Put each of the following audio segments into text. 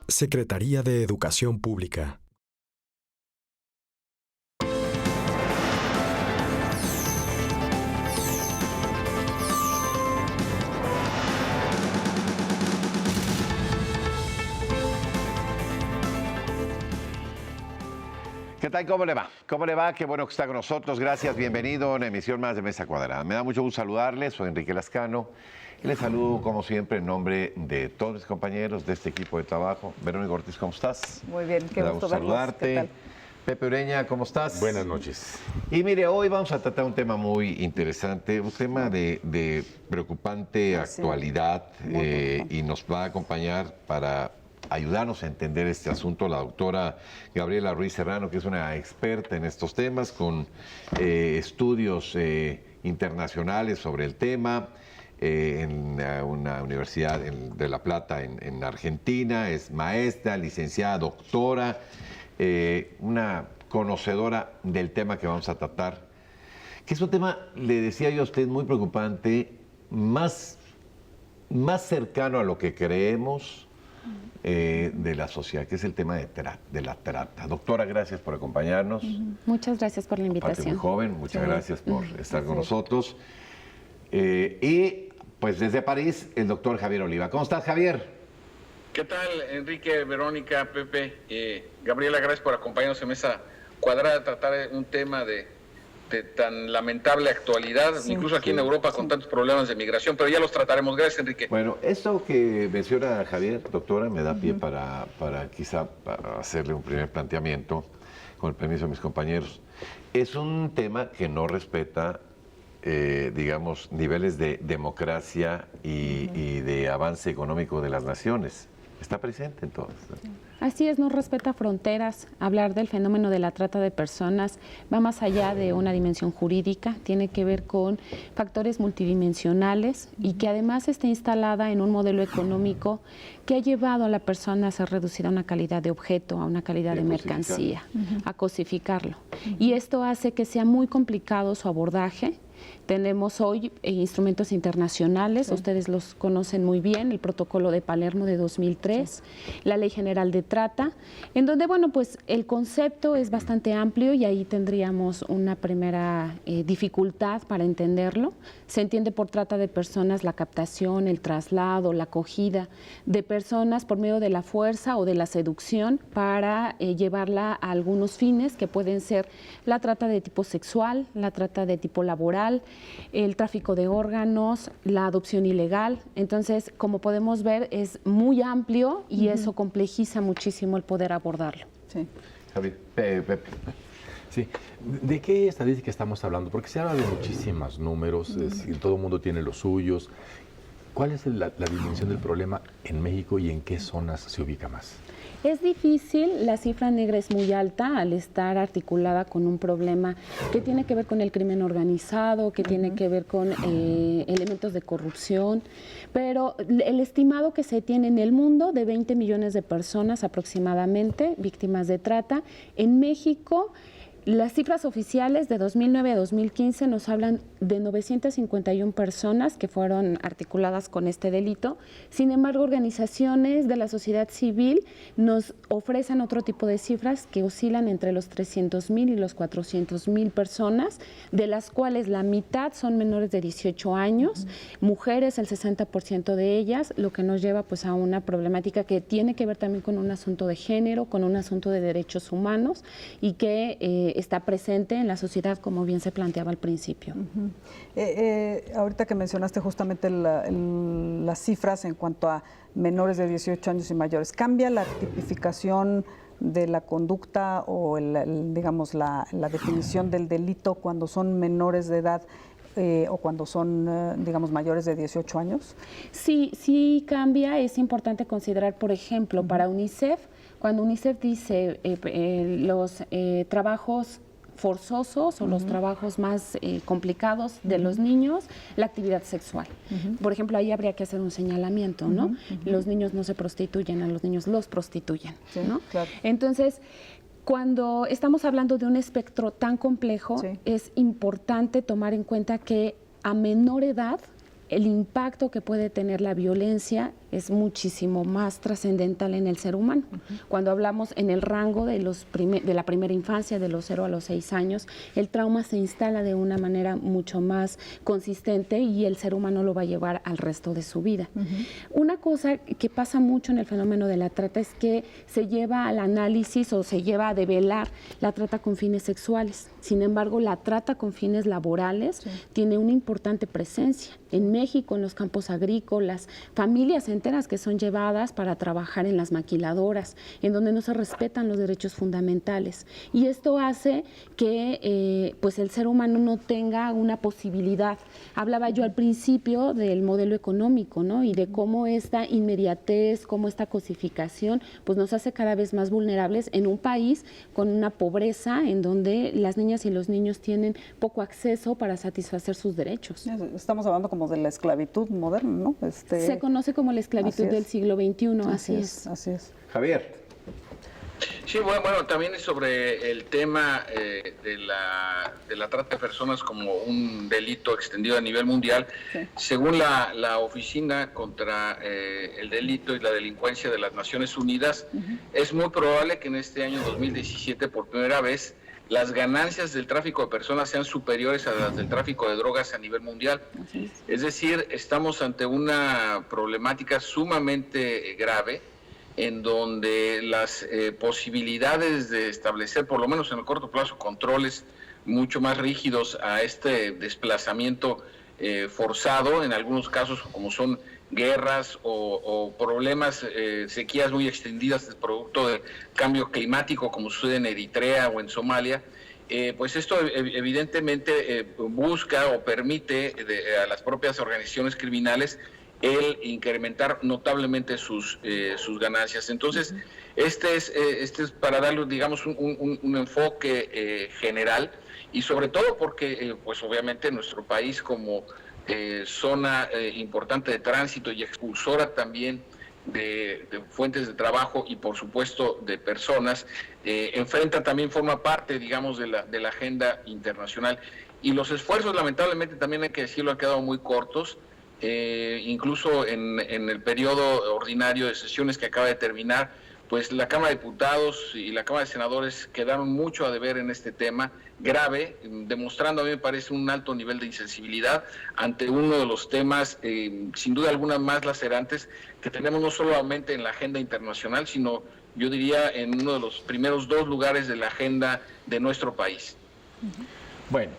Secretaría de Educación Pública. ¿Qué tal? ¿Cómo le va? ¿Cómo le va? Qué bueno que está con nosotros. Gracias, bienvenido a una emisión más de Mesa Cuadrada. Me da mucho gusto saludarles, soy Enrique Lascano y les saludo como siempre en nombre de todos mis compañeros de este equipo de trabajo. Verónica Ortiz, ¿cómo estás? Muy bien, qué gusto verlos. saludarte. ¿Qué tal? Pepe Ureña, ¿cómo estás? Buenas noches. Y mire, hoy vamos a tratar un tema muy interesante, un tema de preocupante actualidad y nos va a acompañar para ayudarnos a entender este asunto la doctora Gabriela Ruiz Serrano, que es una experta en estos temas, con estudios internacionales sobre el tema, en una universidad de La Plata en Argentina, es maestra, licenciada, doctora, una conocedora del tema que vamos a tratar, que es un tema, le decía yo a usted, muy preocupante, más cercano a lo que creemos, de la sociedad, que es el tema de la trata. Doctora, gracias por acompañarnos. Muchas gracias por la invitación. Aparte muy joven, muchas gracias por estar con nosotros. Y pues desde París, el doctor Javier Oliva. ¿Cómo estás, Javier? ¿Qué tal, Enrique, Verónica, Pepe? Gabriela, gracias por acompañarnos en Mesa Cuadrada, tratar un tema de tan lamentable actualidad, incluso aquí en Europa con tantos problemas de migración, pero ya los trataremos. Gracias, Enrique. Bueno, esto que menciona Javier, doctora, me da pie para quizá para hacerle un primer planteamiento, con el permiso de mis compañeros. Es un tema que no respeta, digamos, niveles de democracia y de avance económico de las naciones. Está presente en todo esto. Así es, no respeta fronteras. Hablar del fenómeno de la trata de personas va más allá de una dimensión jurídica, tiene que ver con factores multidimensionales y que además está instalada en un modelo económico que ha llevado a la persona a ser reducida a una calidad de objeto, a una calidad de mercancía, a cosificarlo. Y esto hace que sea muy complicado su abordaje. Tenemos hoy instrumentos internacionales, ustedes los conocen muy bien, el Protocolo de Palermo de 2003, la Ley General de Trata, en donde, bueno, pues el concepto es bastante amplio y ahí tendríamos una primera dificultad para entenderlo. Se entiende por trata de personas la captación, el traslado, la acogida de personas por medio de la fuerza o de la seducción para llevarla a algunos fines que pueden ser la trata de tipo sexual, la trata de tipo laboral, el tráfico de órganos, la adopción ilegal. Entonces, como podemos ver, es muy amplio y eso complejiza muchísimo el poder abordarlo. Sí. Javier, Pepe. Sí. ¿De qué estadística estamos hablando? Porque se habla de muchísimos números, todo el mundo tiene los suyos. ¿Cuál es la dimensión del problema en México y en qué zonas se ubica más? Es difícil, la cifra negra es muy alta al estar articulada con un problema que tiene que ver con el crimen organizado, que tiene que ver con elementos de corrupción, pero el estimado que se tiene en el mundo de 20 millones de personas aproximadamente víctimas de trata. En México, las cifras oficiales de 2009 a 2015 nos hablan de 951 personas que fueron articuladas con este delito. Sin embargo, organizaciones de la sociedad civil nos ofrecen otro tipo de cifras que oscilan entre los 300,000 y los 400,000 personas, de las cuales la mitad son menores de 18 años, mujeres el 60% de ellas, lo que nos lleva pues a una problemática que tiene que ver también con un asunto de género, con un asunto de derechos humanos y que está presente en la sociedad, como bien se planteaba al principio. Ahorita que mencionaste justamente las cifras en cuanto a menores de 18 años y mayores, ¿cambia la tipificación de la conducta o digamos la definición del delito cuando son menores de edad o cuando son, digamos, mayores de 18 años? Sí cambia. Es importante considerar, por ejemplo, para UNICEF, cuando UNICEF dice los trabajos forzosos o los trabajos más complicados de los niños, la actividad sexual. Por ejemplo, ahí habría que hacer un señalamiento, ¿no? Los niños no se prostituyen, a los niños los prostituyen, ¿no? Claro. Entonces, cuando estamos hablando de un espectro tan complejo, es importante tomar en cuenta que a menor edad el impacto que puede tener la violencia es muchísimo más trascendental en el ser humano. Cuando hablamos en el rango de la primera infancia, de los 0 a los 6 años, el trauma se instala de una manera mucho más consistente y el ser humano lo va a llevar al resto de su vida. Una cosa que pasa mucho en el fenómeno de la trata es que se lleva al análisis o se lleva a develar la trata con fines sexuales. Sin embargo, la trata con fines laborales tiene una importante presencia. En México, en los campos agrícolas, familias enteras que son llevadas para trabajar en las maquiladoras, en donde no se respetan los derechos fundamentales. Y esto hace que pues el ser humano no tenga una posibilidad. Hablaba yo al principio del modelo económico, ¿no? Y de cómo esta inmediatez, cómo esta cosificación, pues nos hace cada vez más vulnerables en un país con una pobreza en donde las niñas y los niños tienen poco acceso para satisfacer sus derechos. Estamos hablando como de la esclavitud moderna, ¿no? Se conoce como la esclavitud del siglo XXI, así es. Así es. Javier. Sí, bueno, también es sobre el tema de la trata de personas como un delito extendido a nivel mundial. Sí. Según la Oficina contra el Delito y la Delincuencia de las Naciones Unidas, es muy probable que en este año 2017, por primera vez, las ganancias del tráfico de personas sean superiores a las del tráfico de drogas a nivel mundial. Es decir, estamos ante una problemática sumamente grave, en donde las posibilidades de establecer, por lo menos en el corto plazo, controles mucho más rígidos a este desplazamiento forzado, en algunos casos como son guerras o problemas, sequías muy extendidas producto del cambio climático, como sucede en Eritrea o en Somalia, pues esto evidentemente busca o permite a las propias organizaciones criminales el incrementar notablemente sus ganancias. Entonces, este es para darle, digamos, un enfoque general, y sobre todo porque, pues obviamente nuestro país como zona importante de tránsito y expulsora también de fuentes de trabajo y por supuesto de personas, enfrenta también, forma parte, digamos, de la agenda internacional. Y los esfuerzos, lamentablemente, también hay que decirlo, han quedado muy cortos. Incluso en el periodo ordinario de sesiones que acaba de terminar, pues la Cámara de Diputados y la Cámara de Senadores quedaron mucho a deber en este tema grave, demostrando, a mí me parece, un alto nivel de insensibilidad ante uno de los temas, sin duda alguna, más lacerantes que tenemos no solamente en la agenda internacional, sino, yo diría, en uno de los primeros 2 lugares de la agenda de nuestro país. Bueno,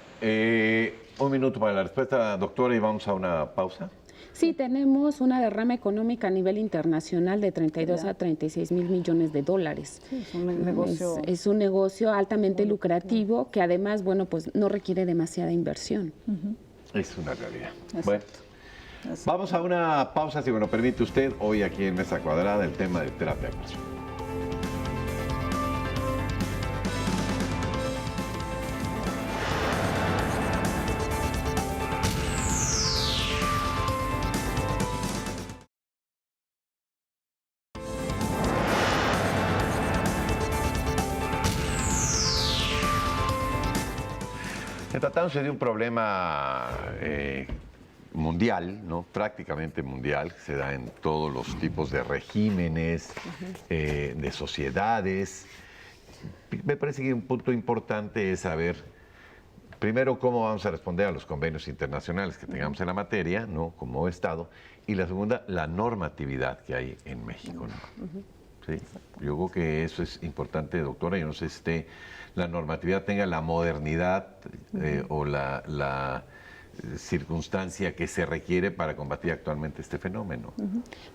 un minuto para la respuesta, doctora, y vamos a una pausa. Sí, tenemos una derrama económica a nivel internacional de 32 a 36 mil millones de dólares. Sí, es un negocio. Es un negocio altamente lucrativo que además, bueno, pues no requiere demasiada inversión. Es una realidad. Exacto. Bueno, vamos a una pausa, si me lo permite usted, hoy aquí en Mesa Cuadrada, el tema de terapia de conversión. Tratándose de un problema mundial, ¿no? Prácticamente mundial, que se da en todos los tipos de regímenes, de sociedades. Me parece que un punto importante es saber, primero, cómo vamos a responder a los convenios internacionales que tengamos en la materia, ¿no? Como Estado, y la segunda, la normatividad que hay en México, ¿no? Sí, yo creo que eso es importante, doctora. Yo no sé si la normatividad tenga la modernidad o la circunstancia que se requiere para combatir actualmente este fenómeno.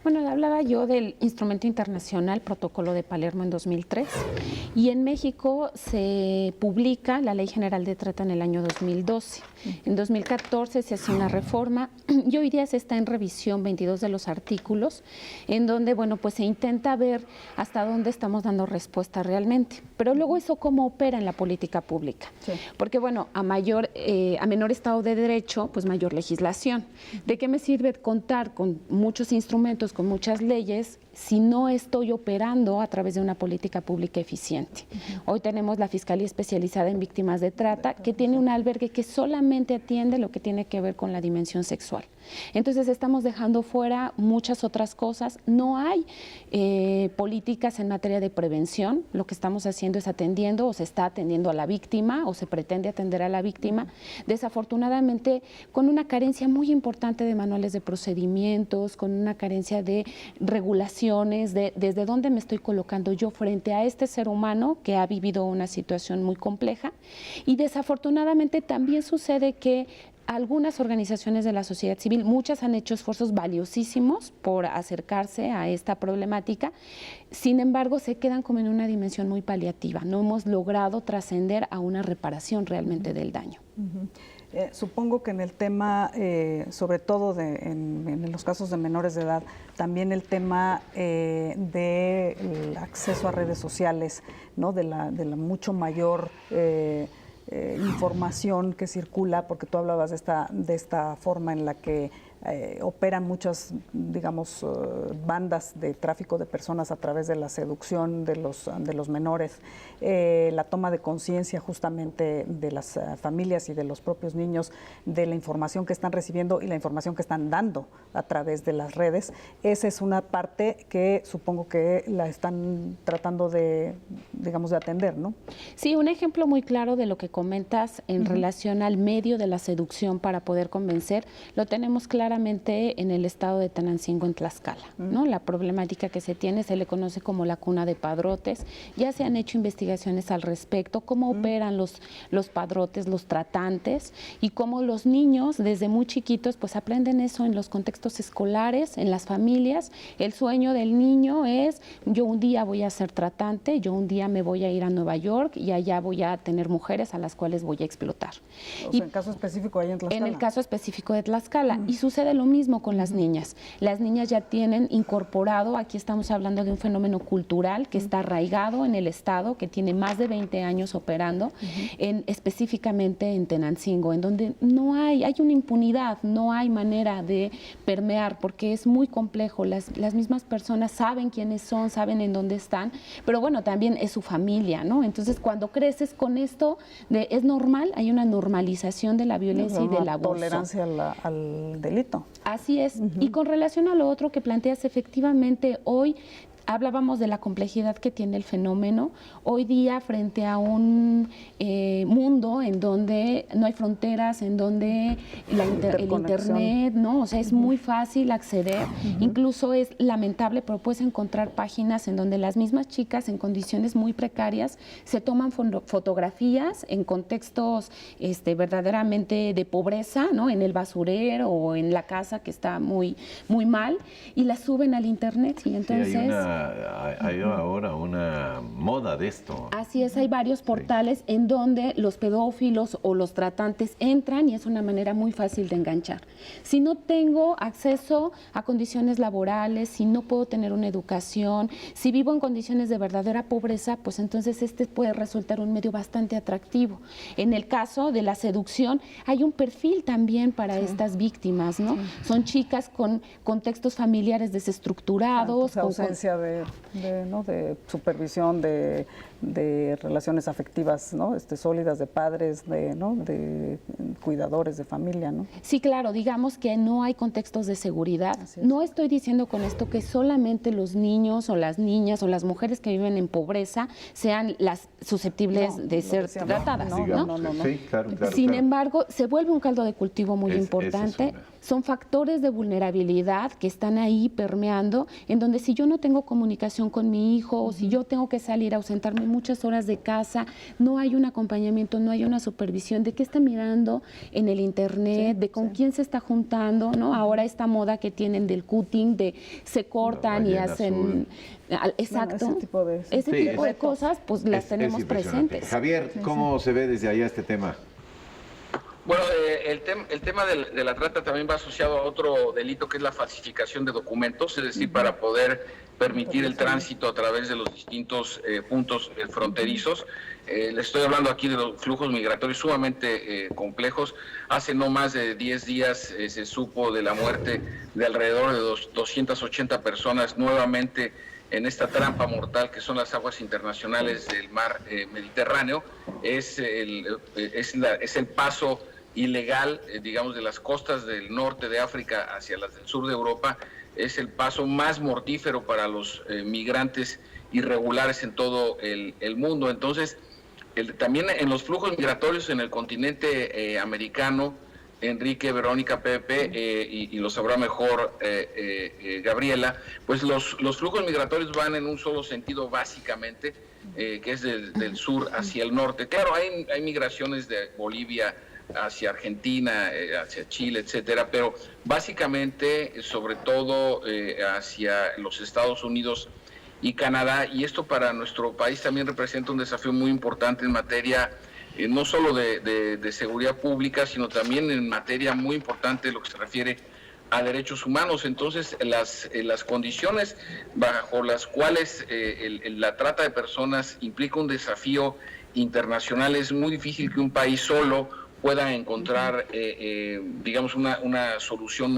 Bueno, hablaba yo del instrumento internacional Protocolo de Palermo en 2003 y en México se publica la Ley General de Trata en el año 2012. En 2014 se hace una reforma y hoy día se está en revisión 22 de los artículos en donde, bueno, pues se intenta ver hasta dónde estamos dando respuesta realmente. Pero luego eso cómo opera en la política pública. Sí. Porque, bueno, a menor Estado de Derecho, pues mayor legislación. ¿De qué me sirve contar con muchos instrumentos, con muchas leyes, si no estoy operando a través de una política pública eficiente. Hoy tenemos la Fiscalía Especializada en Víctimas de Trata, que tiene un albergue que solamente atiende lo que tiene que ver con la dimensión sexual. Entonces estamos dejando fuera muchas otras cosas. No hay políticas en materia de prevención. Lo que estamos haciendo es atendiendo, o se está atendiendo a la víctima, o se pretende atender a la víctima. Desafortunadamente, con una carencia muy importante de manuales de procedimientos, con una carencia de regulaciones, de desde dónde me estoy colocando yo frente a este ser humano que ha vivido una situación muy compleja. Y desafortunadamente también sucede que algunas organizaciones de la sociedad civil, muchas han hecho esfuerzos valiosísimos por acercarse a esta problemática, sin embargo se quedan como en una dimensión muy paliativa. No hemos logrado trascender a una reparación realmente del daño. Supongo que en el tema, sobre todo en los casos de menores de edad, también el tema del acceso a redes sociales, ¿no? de la mucho mayor información que circula, porque tú hablabas de esta forma en la que operan muchas, digamos, bandas de tráfico de personas a través de la seducción de los menores, la toma de conciencia justamente de las familias y de los propios niños, de la información que están recibiendo y la información que están dando a través de las redes. Esa es una parte que supongo que la están tratando de, digamos, de atender, ¿no? Sí, un ejemplo muy claro de lo que comentas en relación al medio de la seducción para poder convencer, lo tenemos claramente en el estado de Tenancingo, en Tlaxcala, ¿no? La problemática que se tiene se le conoce como la cuna de padrotes. Ya se han hecho investigaciones al respecto, cómo operan los padrotes, los tratantes, y cómo los niños desde muy chiquitos pues aprenden eso en los contextos escolares, en las familias. El sueño del niño es: yo un día voy a ser tratante, yo un día me voy a ir a Nueva York y allá voy a tener mujeres a las cuales voy a explotar. O sea, en caso específico ahí en Tlaxcala. En el caso específico de Tlaxcala. Y sucede lo mismo con las niñas. Las niñas ya tienen incorporado, aquí estamos hablando de un fenómeno cultural que está arraigado en el Estado, que tiene más de 20 años operando, específicamente en Tenancingo, en donde hay una impunidad, no hay manera de permear, porque es muy complejo. Las mismas personas saben quiénes son, saben en dónde están, pero bueno, también es su familia, ¿no? Entonces, cuando creces con esto, es normal, hay una normalización de la violencia y del abuso. Tolerancia al delito. Así es. Y con relación a lo otro que planteas, efectivamente, hoy hablábamos de la complejidad que tiene el fenómeno. Hoy día, frente a un mundo en donde no hay fronteras, en donde el Internet, ¿no? O sea, es muy fácil acceder. Incluso es lamentable, pero puedes encontrar páginas en donde las mismas chicas en condiciones muy precarias se toman fotografías en contextos verdaderamente de pobreza, ¿no? En el basurero o en la casa que está muy, muy mal, y las suben al Internet. Y entonces... hay ahora una moda de esto. Así es, hay varios portales en donde los pedófilos o los tratantes entran, y es una manera muy fácil de enganchar. Si no tengo acceso a condiciones laborales, si no puedo tener una educación, si vivo en condiciones de verdadera pobreza, pues entonces puede resultar un medio bastante atractivo. En el caso de la seducción, hay un perfil también para estas víctimas, ¿no? Son chicas con contextos familiares desestructurados, con ausencia de supervisión, de relaciones afectivas, ¿no? Sólidas, de padres, de cuidadores de familia, ¿no? Sí, claro, digamos que no hay contextos de seguridad. No estoy diciendo con esto que solamente los niños o las niñas o las mujeres que viven en pobreza sean las susceptibles de ser tratadas, ¿no? Sí, claro. Sin embargo, se vuelve un caldo de cultivo muy importante. Son factores de vulnerabilidad que están ahí permeando, en donde si yo no tengo comunicación con mi hijo, o si yo tengo que salir a ausentarme muchas horas de casa, no hay un acompañamiento, no hay una supervisión de qué está mirando en el Internet, de con quién se está juntando, ¿no? Ahora esta moda que tienen del cutting, de se cortan y hacen... Exacto. Bueno, ese tipo de cosas, pues las tenemos presentes. Javier, ¿cómo se ve desde allá este tema? Bueno, el tema de la trata también va asociado a otro delito que es la falsificación de documentos, es decir, para poder permitir el tránsito a través de los distintos puntos fronterizos. Les estoy hablando aquí de los flujos migratorios sumamente complejos. Hace no más de 10 días se supo de la muerte de alrededor de 280 personas nuevamente en esta trampa mortal que son las aguas internacionales del mar Mediterráneo. Es el paso ilegal, digamos, de las costas del norte de África hacia las del sur de Europa. Es el paso más mortífero para los migrantes irregulares en todo el mundo. Entonces, también en los flujos migratorios en el continente americano, Enrique, Verónica, Pepe, y lo sabrá mejor Gabriela, pues los flujos migratorios van en un solo sentido básicamente, que es del sur hacia el norte. Claro, hay migraciones de Bolivia hacia Argentina, hacia Chile, etcétera, pero básicamente, sobre todo hacia los Estados Unidos y Canadá, y esto para nuestro país también representa un desafío muy importante en materia no solo de seguridad pública, sino también en materia muy importante de lo que se refiere a derechos humanos. Entonces, las condiciones bajo las cuales la trata de personas implica un desafío internacional, es muy difícil que un país solo pueda encontrar, digamos, una solución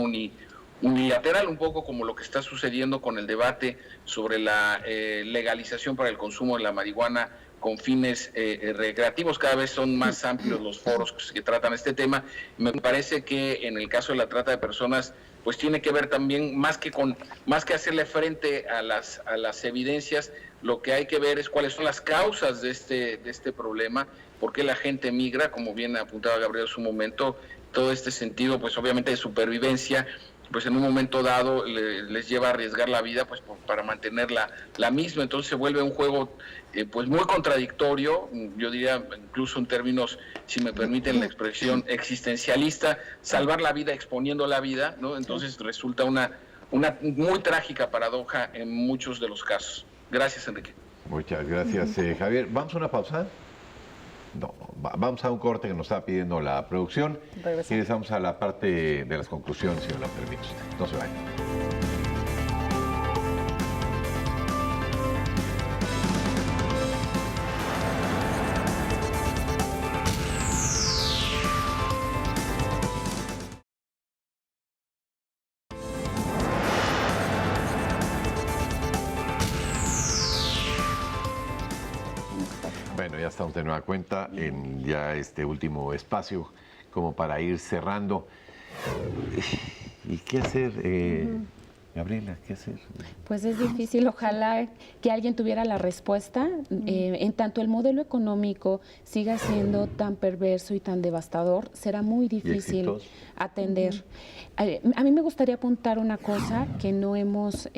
unilateral, un poco como lo que está sucediendo con el debate sobre la legalización para el consumo de la marihuana con fines recreativos. Cada vez son más amplios los foros que tratan este tema. Me parece que en el caso de la trata de personas, pues tiene que ver también, más que hacerle frente a las evidencias, lo que hay que ver es cuáles son las causas de este problema, por qué la gente migra, como bien apuntaba Gabriel en su momento, todo este sentido, pues obviamente de supervivencia, pues en un momento dado les lleva a arriesgar la vida pues para mantener la misma. Entonces se vuelve un juego pues muy contradictorio, yo diría incluso en términos, si me permiten la expresión, existencialista, salvar la vida exponiendo la vida, ¿no? Entonces resulta una muy trágica paradoja en muchos de los casos. Gracias, Enrique. Muchas gracias, Javier. ¿Vamos a una pausa? No, vamos a un corte que nos está pidiendo la producción. Y regresamos a la parte de las conclusiones, si me lo permite. No se vayan. Bueno, ya estamos de nueva cuenta en ya este último espacio, como para ir cerrando. ¿Y qué hacer, Gabriela? ¿Qué hacer? Pues es difícil, ojalá que alguien tuviera la respuesta. En tanto el modelo económico siga siendo tan perverso y tan devastador, será muy difícil atender. A mí me gustaría apuntar una cosa que no hemos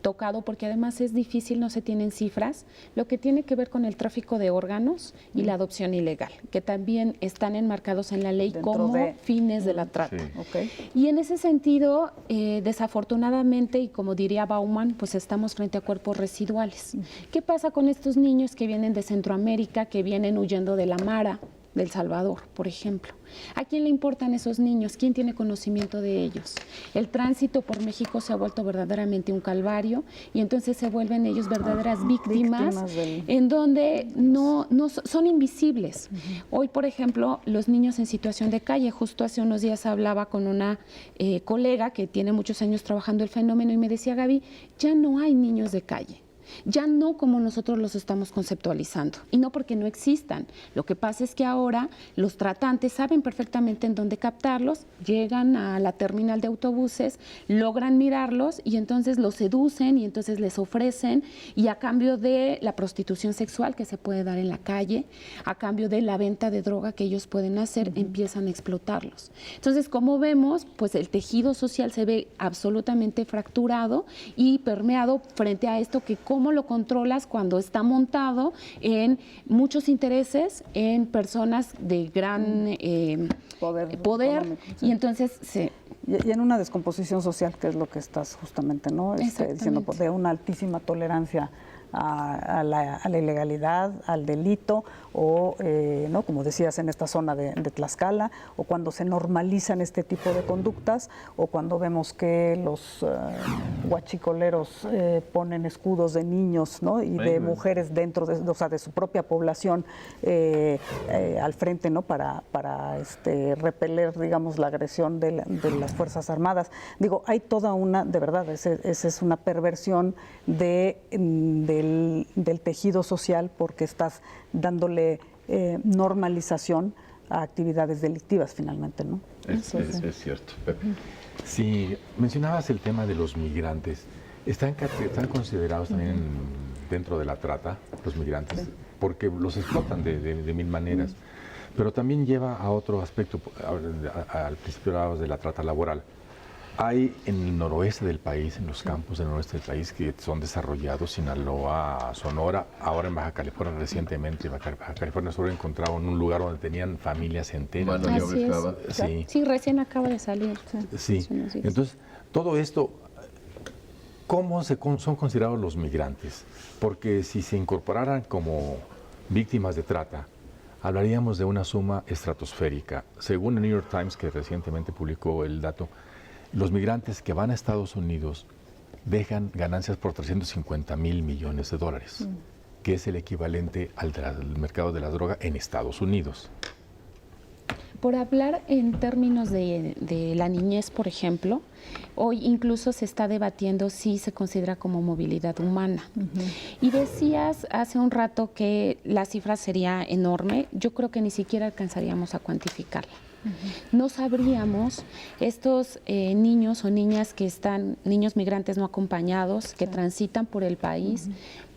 tocado, porque además es difícil, no se tienen cifras, lo que tiene que ver con el tráfico de órganos y la adopción ilegal, que también están enmarcados en la ley como fines de la trata. Sí. Okay. Y en ese sentido, desafortunadamente, y como diría Bauman, pues estamos frente a cuerpos residuales. ¿Qué pasa con estos niños que vienen de Centroamérica, que vienen huyendo de la Mara, del Salvador, por ejemplo? ¿A quién le importan esos niños? ¿Quién tiene conocimiento de ellos? El tránsito por México se ha vuelto verdaderamente un calvario y entonces se vuelven ellos verdaderas víctimas en donde no son invisibles. Hoy, por ejemplo, los niños en situación de calle, justo hace unos días hablaba con una colega que tiene muchos años trabajando el fenómeno y me decía, Gaby, ya no hay niños de calle. Ya no como nosotros los estamos conceptualizando, y no porque no existan. Lo que pasa es que ahora los tratantes saben perfectamente en dónde captarlos, llegan a la terminal de autobuses, logran mirarlos y entonces los seducen y entonces les ofrecen, y a cambio de la prostitución sexual que se puede dar en la calle, a cambio de la venta de droga que ellos pueden hacer, empiezan a explotarlos. Entonces, como vemos, pues el tejido social se ve absolutamente fracturado y permeado frente a esto que cómo lo controlas cuando está montado en muchos intereses, en personas de gran poder y entonces y en una descomposición social, que es lo que estás justamente diciendo, de una altísima tolerancia a la ilegalidad, al delito, o, ¿no? como decías, en esta zona de Tlaxcala, o cuando se normalizan este tipo de conductas, o cuando vemos que los huachicoleros ponen escudos de niños, ¿no? y de mujeres dentro de, o sea, de su propia población al frente, ¿no? para repeler, digamos, la agresión de las Fuerzas Armadas. Digo, hay toda una, de verdad, esa es una perversión del tejido social, porque estás dándole normalización a actividades delictivas finalmente, ¿no? Es cierto, Pepe. Sí, mencionabas el tema de los migrantes. ¿Están considerados también dentro de la trata los migrantes? Porque los explotan de mil maneras. Pero también lleva a otro aspecto. Al principio hablabas de la trata laboral. Hay en el noroeste del país, en los campos del noroeste del país que son desarrollados, Sinaloa, Sonora, ahora en Baja California recientemente, Baja California Sur encontraron un lugar donde tenían familias enteras. Así es. Sí, recién acaba de salir. Sí, entonces todo esto, ¿cómo son considerados los migrantes? Porque si se incorporaran como víctimas de trata, hablaríamos de una suma estratosférica. Según el New York Times, que recientemente publicó el dato, los migrantes que van a Estados Unidos dejan ganancias por $350 mil millones, que es el equivalente al mercado de la droga en Estados Unidos. Por hablar en términos de la niñez, por ejemplo, hoy incluso se está debatiendo si se considera como movilidad humana. Y decías hace un rato que la cifra sería enorme. Yo creo que ni siquiera alcanzaríamos a cuantificarla. No sabríamos estos niños o niñas que están, niños migrantes no acompañados, que transitan por el país.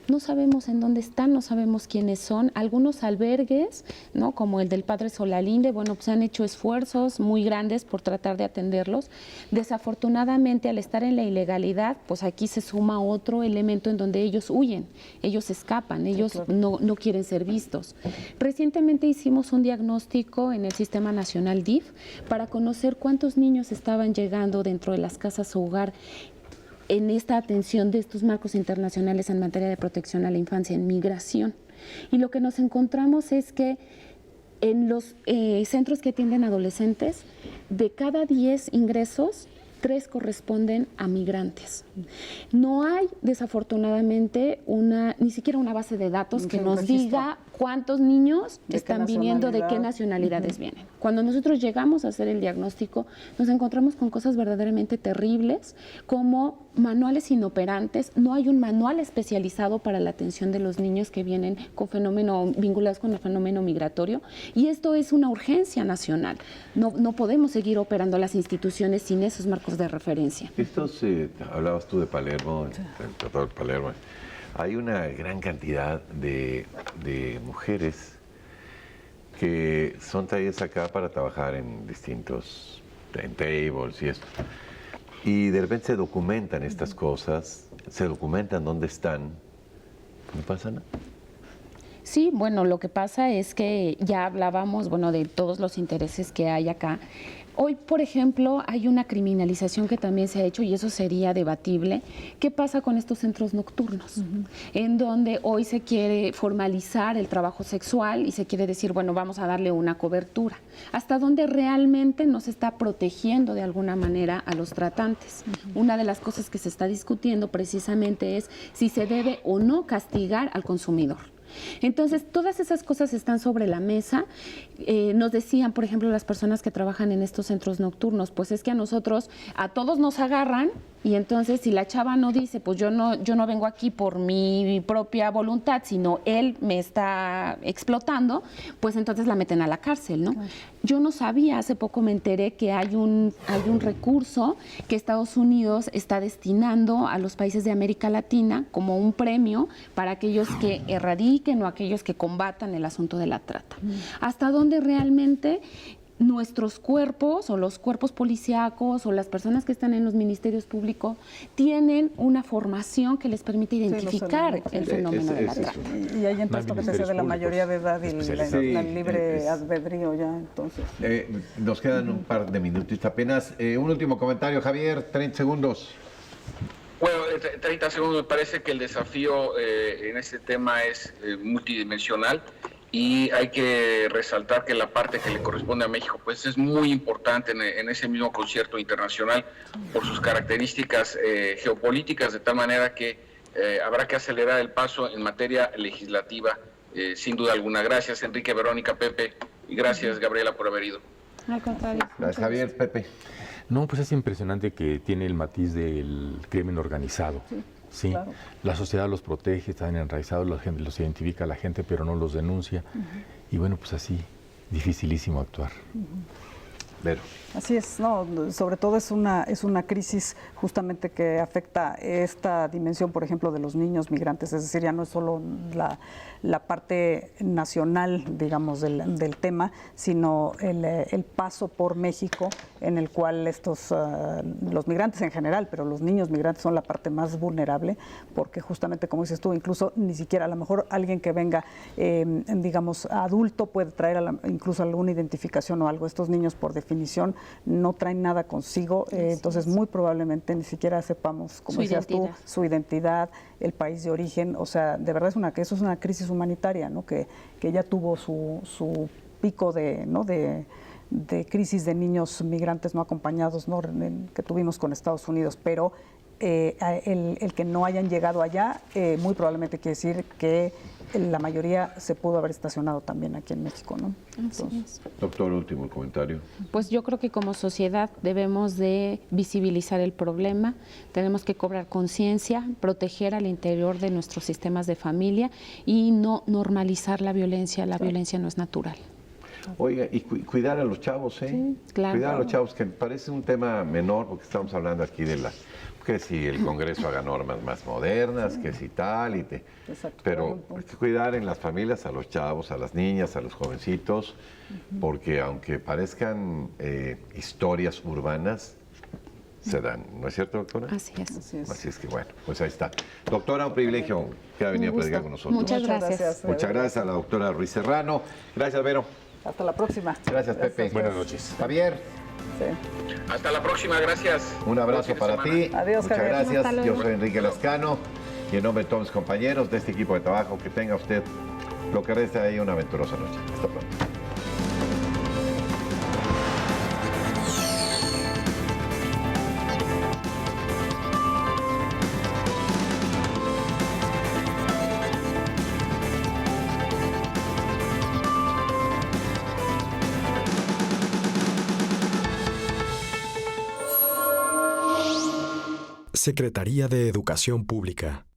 No sabemos en dónde están, no sabemos quiénes son. Algunos albergues, ¿no? Como el del Padre Solalinde, bueno, pues han hecho esfuerzos muy grandes por tratar de atenderlos. Desafortunadamente, al estar en la ilegalidad, pues aquí se suma otro elemento en donde ellos huyen, ellos escapan, ellos no quieren ser vistos. Recientemente hicimos un diagnóstico en el Sistema Nacional DIF para conocer cuántos niños estaban llegando dentro de las casas hogar en esta atención de estos marcos internacionales en materia de protección a la infancia en migración. Y lo que nos encontramos es que en los centros que atienden adolescentes, de cada 10 ingresos, 3 corresponden a migrantes. No hay, desafortunadamente, ni siquiera una base de datos que nos diga cuántos niños están viniendo, de qué nacionalidades vienen. Cuando nosotros llegamos a hacer el diagnóstico, nos encontramos con cosas verdaderamente terribles, como manuales inoperantes. No hay un manual especializado para la atención de los niños que vienen vinculados con el fenómeno migratorio, y esto es una urgencia nacional. No podemos seguir operando las instituciones sin esos marcos de referencia. Hablabas tú de Palermo, el Tratado de Palermo. Hay una gran cantidad de mujeres que son traídas acá para trabajar en distintos tables y esto. Y de repente se documentan estas cosas, se documentan dónde están, no pasa nada. Sí, bueno, lo que pasa es que ya hablábamos, bueno, de todos los intereses que hay acá. Hoy, por ejemplo, hay una criminalización que también se ha hecho, y eso sería debatible. ¿Qué pasa con estos centros nocturnos? En donde hoy se quiere formalizar el trabajo sexual y se quiere decir, bueno, vamos a darle una cobertura. ¿Hasta dónde realmente nos está protegiendo de alguna manera a los tratantes? Una de las cosas que se está discutiendo precisamente es si se debe o no castigar al consumidor. Entonces, todas esas cosas están sobre la mesa. Nos decían, por ejemplo, las personas que trabajan en estos centros nocturnos, pues es que a todos nos agarran, y entonces si la chava no dice, pues yo no vengo aquí por mi propia voluntad, sino él me está explotando, pues entonces la meten a la cárcel, ¿no? Yo no sabía, hace poco me enteré que hay un recurso que Estados Unidos está destinando a los países de América Latina como un premio para aquellos que erradiquen o aquellos que combatan el asunto de la trata. ¿Hasta dónde realmente nuestros cuerpos o los cuerpos policíacos o las personas que están en los ministerios públicos tienen una formación que les permite identificar el fenómeno de la trata? Y ahí entra esto que te decía de la mayoría de edad y la libre albedrío ya, entonces. Nos quedan un par de minutitos apenas. Un último comentario, Javier, 30 segundos. Bueno, 30 segundos. Me parece que el desafío en este tema es multidimensional y hay que resaltar que la parte que le corresponde a México pues es muy importante en ese mismo concierto internacional por sus características geopolíticas, de tal manera que habrá que acelerar el paso en materia legislativa, sin duda alguna. Gracias, Enrique, Verónica, Pepe, y gracias, Gabriela, por haber ido. Al contrario. Gracias, Javier, Pepe. No, pues es impresionante que tiene el matiz del crimen organizado. Sí, claro. La sociedad los protege, están enraizados, la gente los identifica a la gente, pero no los denuncia. Y bueno, pues así, dificilísimo actuar. Vero. Así es, no, sobre todo es una crisis justamente que afecta esta dimensión, por ejemplo, de los niños migrantes, es decir, ya no es solo la parte nacional, digamos, del tema, sino el paso por México en el cual los migrantes en general, pero los niños migrantes son la parte más vulnerable, porque justamente, como dices tú, incluso ni siquiera, a lo mejor alguien que venga, digamos, adulto puede traer incluso alguna identificación o algo. Estos niños, por definición, no traen nada consigo, entonces muy probablemente ni siquiera sepamos, como decías tú, su identidad, el país de origen. O sea, de verdad eso es una crisis humanitaria, ¿no? Que ya tuvo su pico de crisis de niños migrantes no acompañados, ¿no? Que tuvimos con Estados Unidos, pero el que no hayan llegado allá muy probablemente quiere decir que la mayoría se pudo haber estacionado también aquí en México, ¿no? Entonces, Doctor, último comentario. Pues yo creo que como sociedad debemos de visibilizar el problema, tenemos que cobrar conciencia, proteger al interior de nuestros sistemas de familia y no normalizar la violencia. La violencia no es natural. Oiga, y cuidar a los chavos, ¿eh? Sí, claro. Cuidar a los chavos, que parece un tema menor, porque estamos hablando aquí de que si el Congreso haga normas más modernas, que si tal, Exacto. pero hay que cuidar en las familias a los chavos, a las niñas, a los jovencitos, porque aunque parezcan historias urbanas, se dan, ¿no es cierto, doctora? Así es. Así es que bueno, pues ahí está. Doctora, un privilegio que ha venido a platicar con nosotros. Muchas gracias. Muchas gracias a la doctora Ruiz Serrano. Gracias, Vero. hasta la próxima. Gracias, Pepe. Buenas noches. Javier, Sí. Hasta la próxima, gracias. un abrazo Buen fin de para semana. ti. Adiós, Muchas Javier. gracias. Hasta Yo luego. soy Enrique Lascano y en nombre de todos mis compañeros de este equipo de trabajo, que tenga usted lo que resta de ahí una aventurosa noche. Hasta pronto. Secretaría de Educación Pública.